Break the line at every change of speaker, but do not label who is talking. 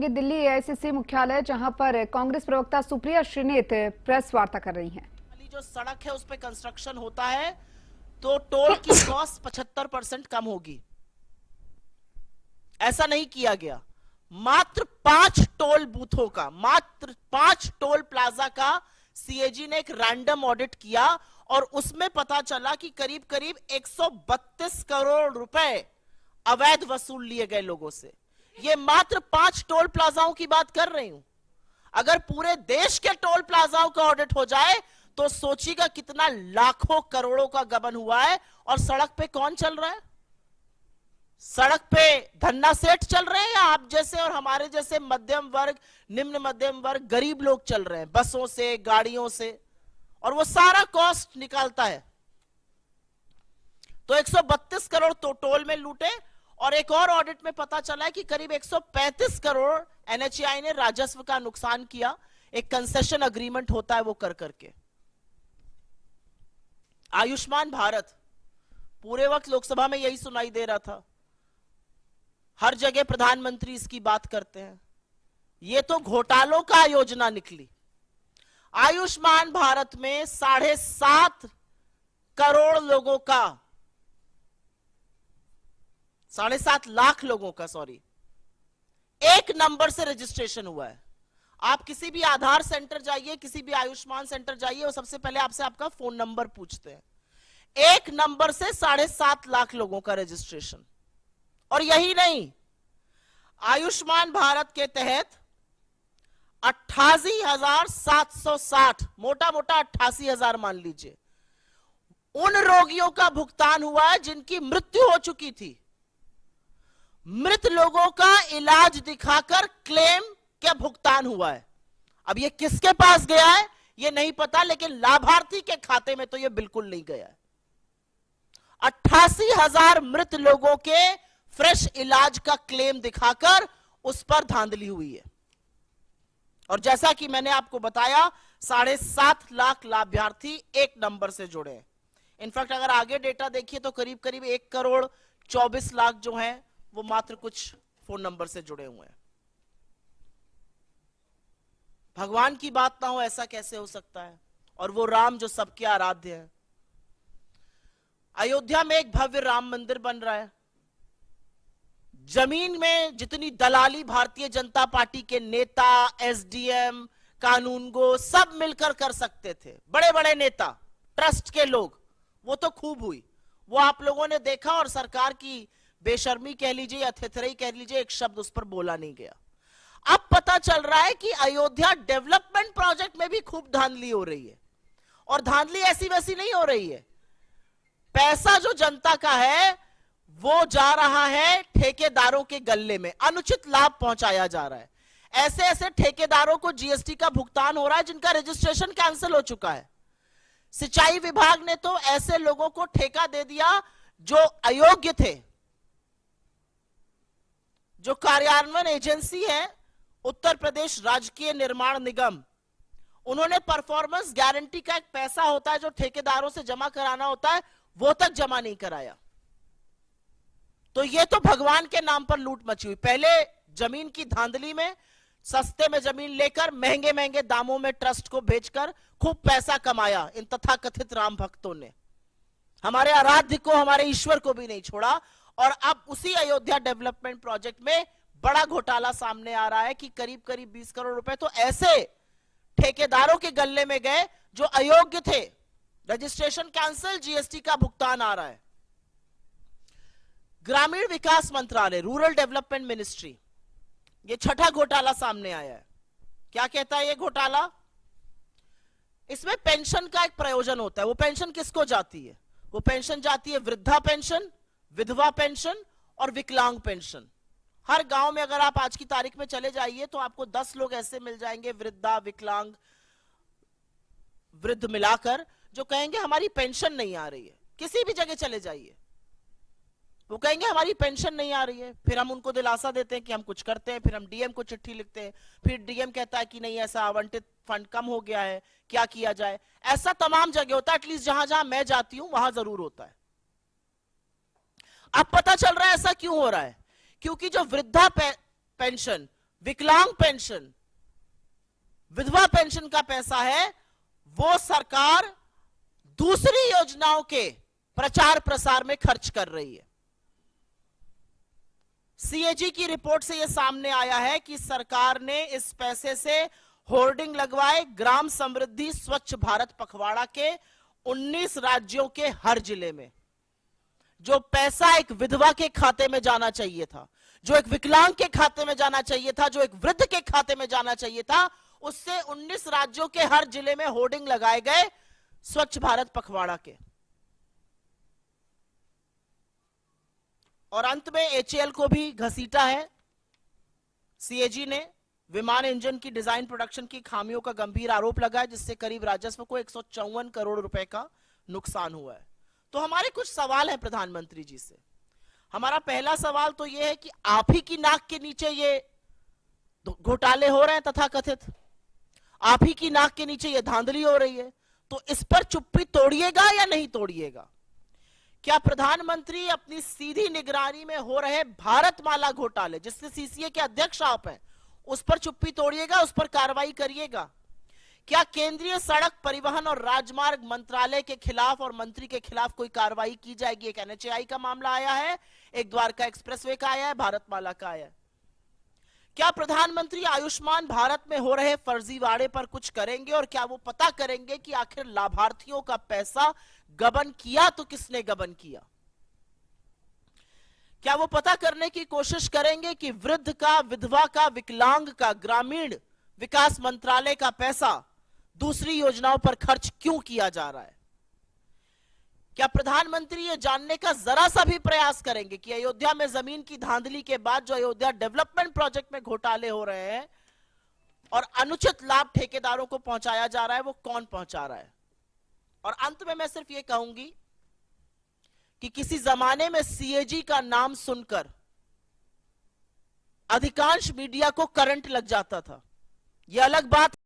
जाएंगे दिल्ली एआईसीसी मुख्यालय, जहां पर कांग्रेस प्रवक्ता सुप्रिया श्रीनेत प्रेस वार्ता कर रही हैं।
जो सड़क है उस पे कंस्ट्रक्शन होता है तो टोल की कॉस्ट 75% कम होगी। ऐसा नहीं किया गया। मात्र 5 टोल बूथों का, मात्र 5 टोल प्लाजा का सीएजी ने एक रैंडम ऑडिट किया और उसमें पता चला कि करीब करीब 132 करोड़ रुपए अवैध वसूल लिए गए लोगों से। ये मात्र 5 टोल प्लाजाओं की बात कर रही हूं। अगर पूरे देश के टोल प्लाजाओं का ऑडिट हो जाए तो सोचिएगा कितना लाखों करोड़ों का गबन हुआ है। और सड़क पे कौन चल रहा है? सड़क पे धन्ना सेठ चल रहे हैं या आप जैसे और हमारे जैसे मध्यम वर्ग, निम्न मध्यम वर्ग, गरीब लोग चल रहे हैं बसों से, गाड़ियों से, और वो सारा कॉस्ट निकालता है। तो 132 करोड़ तो टोल में लूटे और एक और ऑडिट में पता चला है कि करीब 135 करोड़ एनएचएआई ने राजस्व का नुकसान किया। एक कंसेशन अग्रीमेंट होता है वो कर करके। आयुष्मान भारत, पूरे वक्त लोकसभा में यही सुनाई दे रहा था, हर जगह प्रधानमंत्री इसकी बात करते हैं। ये तो घोटालों का योजना निकली। आयुष्मान भारत में 7.5 करोड़ लोगों का, 7.5 लाख लोगों का, सॉरी, एक नंबर से रजिस्ट्रेशन हुआ है। आप किसी भी आधार सेंटर जाइए, किसी भी आयुष्मान सेंटर जाइए, वो सबसे पहले आपसे आपका फोन नंबर पूछते हैं। एक नंबर से 7.5 लाख लोगों का रजिस्ट्रेशन। और यही नहीं, आयुष्मान भारत के तहत 88,760, मोटा मोटा 88,000 मान लीजिए, उन रोगियों का भुगतान हुआ है जिनकी मृत्यु हो चुकी थी। मृत लोगों का इलाज दिखाकर क्लेम क्या भुगतान हुआ है। अब ये किसके पास गया है ये नहीं पता, लेकिन लाभार्थी के खाते में तो ये बिल्कुल नहीं गया है। 88,000 मृत लोगों के फ्रेश इलाज का क्लेम दिखाकर उस पर धांधली हुई है। और जैसा कि मैंने आपको बताया, 7.5 लाख लाभार्थी एक नंबर से जुड़े हैं। इनफैक्ट अगर आगे डेटा देखिए तो करीब करीब 1 करोड़ 24 लाख जो हैं वो मात्र कुछ फोन नंबर से जुड़े हुए हैं। भगवान की बात ना हो ऐसा कैसे हो सकता है? और वो राम जो सबके आराध्य है। अयोध्या में एक भव्य राम मंदिर बन रहा है। जमीन में जितनी दलाली भारतीय जनता पार्टी के नेता, एसडीएम, कानूनगो सब मिलकर कर सकते थे, बड़े बड़े नेता, ट्रस्ट के लोग, वो तो खूब हुई। वो आप लोगों ने देखा और सरकार की बेशर्मी कह लीजिए या थेथराई कह लीजिए, एक शब्द उस पर बोला नहीं गया। अब पता चल रहा है कि अयोध्या डेवलपमेंट प्रोजेक्ट में भी खूब धांधली हो रही है। और धांधली ऐसी वैसी नहीं हो रही है। पैसा जो जनता का है वो जा रहा है ठेकेदारों के गल्ले में, अनुचित लाभ पहुंचाया जा रहा है। ऐसे ऐसे ठेकेदारों को जीएसटी का भुगतान हो रहा है जिनका रजिस्ट्रेशन कैंसिल हो चुका है। सिंचाई विभाग ने तो ऐसे लोगों को ठेका दे दिया जो अयोग्य थे। जो कार्यान्वयन एजेंसी है उत्तर प्रदेश राजकीय निर्माण निगम, उन्होंने परफॉर्मेंस गारंटी का एक पैसा होता है जो ठेकेदारों से जमा कराना होता है, वो तक जमा नहीं कराया। तो ये तो भगवान के नाम पर लूट मची हुई। पहले जमीन की धांधली में सस्ते में जमीन लेकर महंगे महंगे दामों में ट्रस्ट को बेचकर खूब पैसा कमाया इन तथाकथित राम भक्तों ने। हमारे आराध्य को, हमारे ईश्वर को भी नहीं छोड़ा। और अब उसी अयोध्या डेवलपमेंट प्रोजेक्ट में बड़ा घोटाला सामने आ रहा है कि करीब करीब 20 करोड़ रुपए तो ऐसे ठेकेदारों के गल्ले में गए जो अयोग्य थे। रजिस्ट्रेशन कैंसिल, जीएसटी का भुगतान आ रहा है। ग्रामीण विकास मंत्रालय, रूरल डेवलपमेंट मिनिस्ट्री, ये छठा घोटाला सामने आया है। क्या कहता है ये घोटाला? इसमें पेंशन का एक प्रयोजन होता है। वो पेंशन किसको जाती है? वो पेंशन जाती है वृद्धा पेंशन, विधवा पेंशन और विकलांग पेंशन। हर गांव में अगर आप आज की तारीख में चले जाइए तो आपको 10 लोग ऐसे मिल जाएंगे, वृद्धा, विकलांग, वृद्ध मिलाकर, जो कहेंगे हमारी पेंशन नहीं आ रही है। किसी भी जगह चले जाइए वो कहेंगे हमारी पेंशन नहीं आ रही है। फिर हम उनको दिलासा देते हैं कि हम कुछ करते हैं, फिर हम डीएम को चिट्ठी लिखते हैं, फिर डीएम कहता है कि नहीं ऐसा आवंटित फंड कम हो गया है, क्या किया जाए। ऐसा तमाम जगह होता है, एटलीस्ट जहां जहां मैं जाती हूं वहां जरूर होता है। अब पता चल रहा है ऐसा क्यों हो रहा है? क्योंकि जो वृद्धा पेंशन, विकलांग पेंशन, विधवा पेंशन का पैसा है, वो सरकार दूसरी योजनाओं के प्रचार प्रसार में खर्च कर रही है। सीएजी की रिपोर्ट से यह सामने आया है कि सरकार ने इस पैसे से होर्डिंग लगवाए ग्राम समृद्धि स्वच्छ भारत पखवाड़ा के 19 राज्यों के हर जिले में। जो पैसा एक विधवा के खाते में जाना चाहिए था, जो एक विकलांग के खाते में जाना चाहिए था, जो एक वृद्ध के खाते में जाना चाहिए था, उससे 19 राज्यों के हर जिले में होर्डिंग लगाए गए स्वच्छ भारत पखवाड़ा के। और अंत में एचएएल को भी घसीटा है सीएजी ने। विमान इंजन की डिजाइन प्रोडक्शन की खामियों का गंभीर आरोप लगा है, जिससे करीब राजस्व को 154 करोड़ रुपए का नुकसान हुआ है। तो हमारे कुछ सवाल हैं प्रधानमंत्री जी से। हमारा पहला सवाल तो यह है कि आप ही की नाक के नीचे ये घोटाले हो रहे हैं, तथाकथित आप ही की नाक के नीचे ये धांधली हो रही है, तो इस पर चुप्पी तोड़िएगा या नहीं तोड़िएगा? क्या प्रधानमंत्री अपनी सीधी निगरानी में हो रहे भारतमाला घोटाले, जिससे सीसीए के अध्यक्ष आप हैं, उस पर चुप्पी तोड़िएगा, उस पर कार्रवाई करिएगा? क्या केंद्रीय सड़क परिवहन और राजमार्ग मंत्रालय के खिलाफ और मंत्री के खिलाफ कोई कार्रवाई की जाएगी? एक एनएचएआई का मामला आया है, एक द्वारका एक्सप्रेसवे का आया है, भारतमाला का आया है। क्या प्रधानमंत्री आयुष्मान भारत में हो रहे फर्जीवाड़े पर कुछ करेंगे? और क्या वो पता करेंगे कि आखिर लाभार्थियों का पैसा गबन किया तो किसने गबन किया? क्या वो पता करने की कोशिश करेंगे कि वृद्ध का, विधवा का, विकलांग का ग्रामीण विकास मंत्रालय का पैसा दूसरी योजनाओं पर खर्च क्यों किया जा रहा है? क्या प्रधानमंत्री ये जानने का जरा सा भी प्रयास करेंगे कि अयोध्या में जमीन की धांधली के बाद जो अयोध्या डेवलपमेंट प्रोजेक्ट में घोटाले हो रहे हैं और अनुचित लाभ ठेकेदारों को पहुंचाया जा रहा है, वो कौन पहुंचा रहा है? और अंत में मैं सिर्फ ये कहूंगी कि किसी जमाने में सीएजी का नाम सुनकर अधिकांश मीडिया को करंट लग जाता था। यह अलग बात